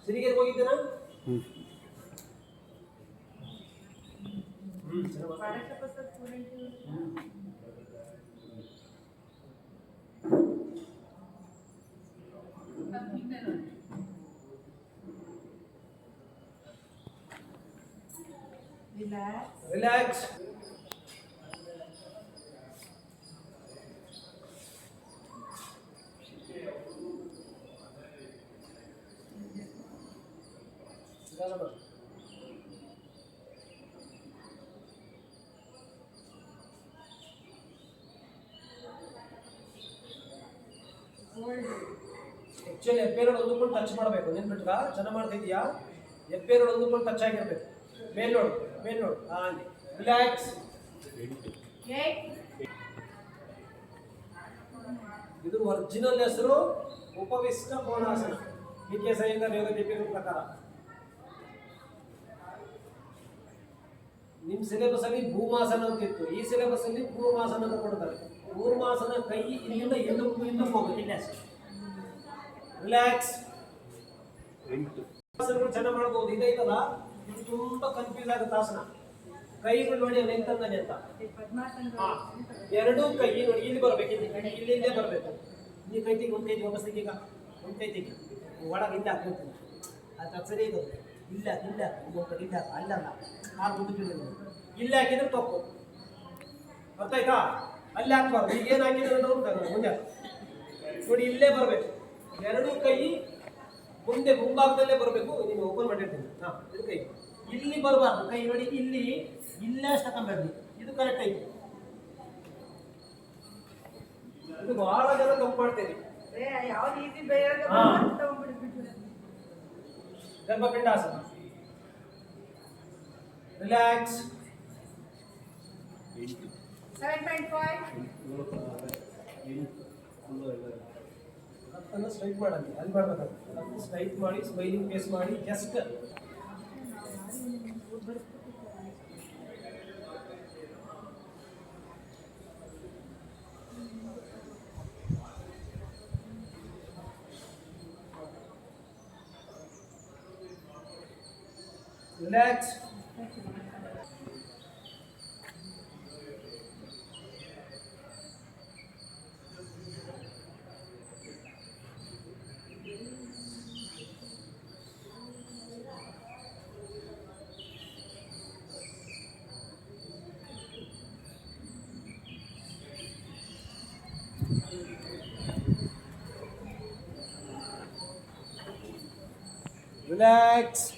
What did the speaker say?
Sirigere ಹೋಗಿದ್ದೀನಾ? Relax. Actually ಎಪ್ಪೆರಡು ಒಂದಕ್ಕೊಂದು touch ಮಾಡಬೇಕು. ನೆನ್ಬಿಟ್ರ ಚೆನ್ನಾಗಿ ಮಾಡ್ತಿದ್ಯಾ? ಎಪ್ಪೆರಡು ಒಂದಕ್ಕೊಂದು ಟಚ್ ಆಗಿರ್ಬೇಕು. ಮೇಲ್ ನೋಡು, ಮೇಲ್ ನೋಡು. ಹಾಗೆ ರಿಲ್ಯಾಕ್ಸ್. ಇದು ಒರಿಜಿನಲ್ ಹೆಸರು ಉಪವಿಷ್ಟ ಕೋನಾಸನ. ಕೆ ಸೈಂದರ್ ಯೋಗ ದೀಪಿಕ ಪ್ರಕಾರ. ನಿಮ್ಮ ಸಿಲೆಬಸ್ ಅಲ್ಲಿ ಭೂಮಾಸನ ಅಂತ ಇತ್ತು, ಈ ಸಿಲೆಬಸ್ ಅಲ್ಲಿ ಕೂರ್ಮಾಸನ ಅಂತ ಕೊಡ್ತಾರೆ. ಕೂರ್ಮಾಸನ ಕೈ ಇಲ್ಲಿಂದ ಹಿಂದಕ್ಕೆ ಹೋಗುತ್ತೆ. ಇಲ್ಲ ರಿಲ್ಯಾಕ್ಸ್. ಆಸನಗಳು ಚೆನ್ನಾಗಿ ಮಾಡ್ಬೋದು. ಇದೈತಲ್ಲ, ಇದು ತುಂಬಾ ಕನ್ಫ್ಯೂಸ್ ಆಗುತ್ತೆ ಆಸನ. ಕೈಗಳು ನೋಡಿ ಎಂತಂದಾನೆ ಅಂತ. ಎರಡೂ ಕೈ ನೋಡಿ ಇಲ್ಲಿ ಬರ್ಬೇಕು, ಇಲ್ಲಿಂದೇ ಬರ್ಬೇಕು. ಈ ಕೈ ತೆಗಿ, ಒಂದು ಕೈ ವಾಪಸ್ ತೆಗಿ. ಈಗ ಒಂದು ಕೈ ತೆಗಿ, ಒಳಗೆ ಇಲ್ಲ ಹಾಕ್ತೀನಿ. ಅದು ಸರಿ ಇದು. ಇಲ್ಲ ಇಲ್ಲ ಇನ್ನೊಂದು ಕಡೆ ಇಲ್ಲ, ಅಲ್ಲಲ್ಲ ಆ ಗುಡ್ಡು ಇಲ್ಲಿ ಹಾಕಿದ್ರೆ ತಪ್ಪು. ಅರ್ಥ ಆಯ್ತಾ? ಅಲ್ಲಿ ಹಾಕ್ಬಾರ್ದು. ಈಗ ಏನು ಹಾಕಿದ್ರೆ ಮುಂದೆ ನೋಡಿ, ಇಲ್ಲೇ ಬರಬೇಕು. ಎರಡೂ ಕೈ ಮುಂದೆ ಮುಂಭಾಗದಲ್ಲೇ ಬರಬೇಕು. ನೀನು ಓಪನ್ ಮಾಡಿರ್ತೀನಿ. ಇದು ಕೈ ಇಲ್ಲಿ ಬರಬಾರ್ದು. ಕೈ ನೋಡಿ ಇಲ್ಲಿ, ಇಲ್ಲೇ ಅಷ್ಟು ತಗೊಂಡ್ಬೇಡಿ. ಇದು ಕರೆಕ್ಟ್ ಐತಿ. ಇದು ಬಹಳ ಜನ ತಪ್ಪು ಮಾಡ್ತೇವೆ. ಗರ್ಭಪಿಂಡಾಸನ. ರಿಲ್ಯಾಕ್ಸ್. 7.5. ಅದನ್ನು ಸ್ಟ್ರೈಟ್ ಮಾಡಂడి. ಅಲ್ಲಿ ಮಾಡ್ಬೇಕು. ಅದನ್ನು ಸ್ಟ್ರೈಟ್ ಮಾಡಿ ಸ್ಮೈಲಿಂಗ್ ಫೇಸ್ ಮಾಡಿ ಜಸ್ಟ್ ರಿಲ್ಯಾಕ್ಸ್. Relax.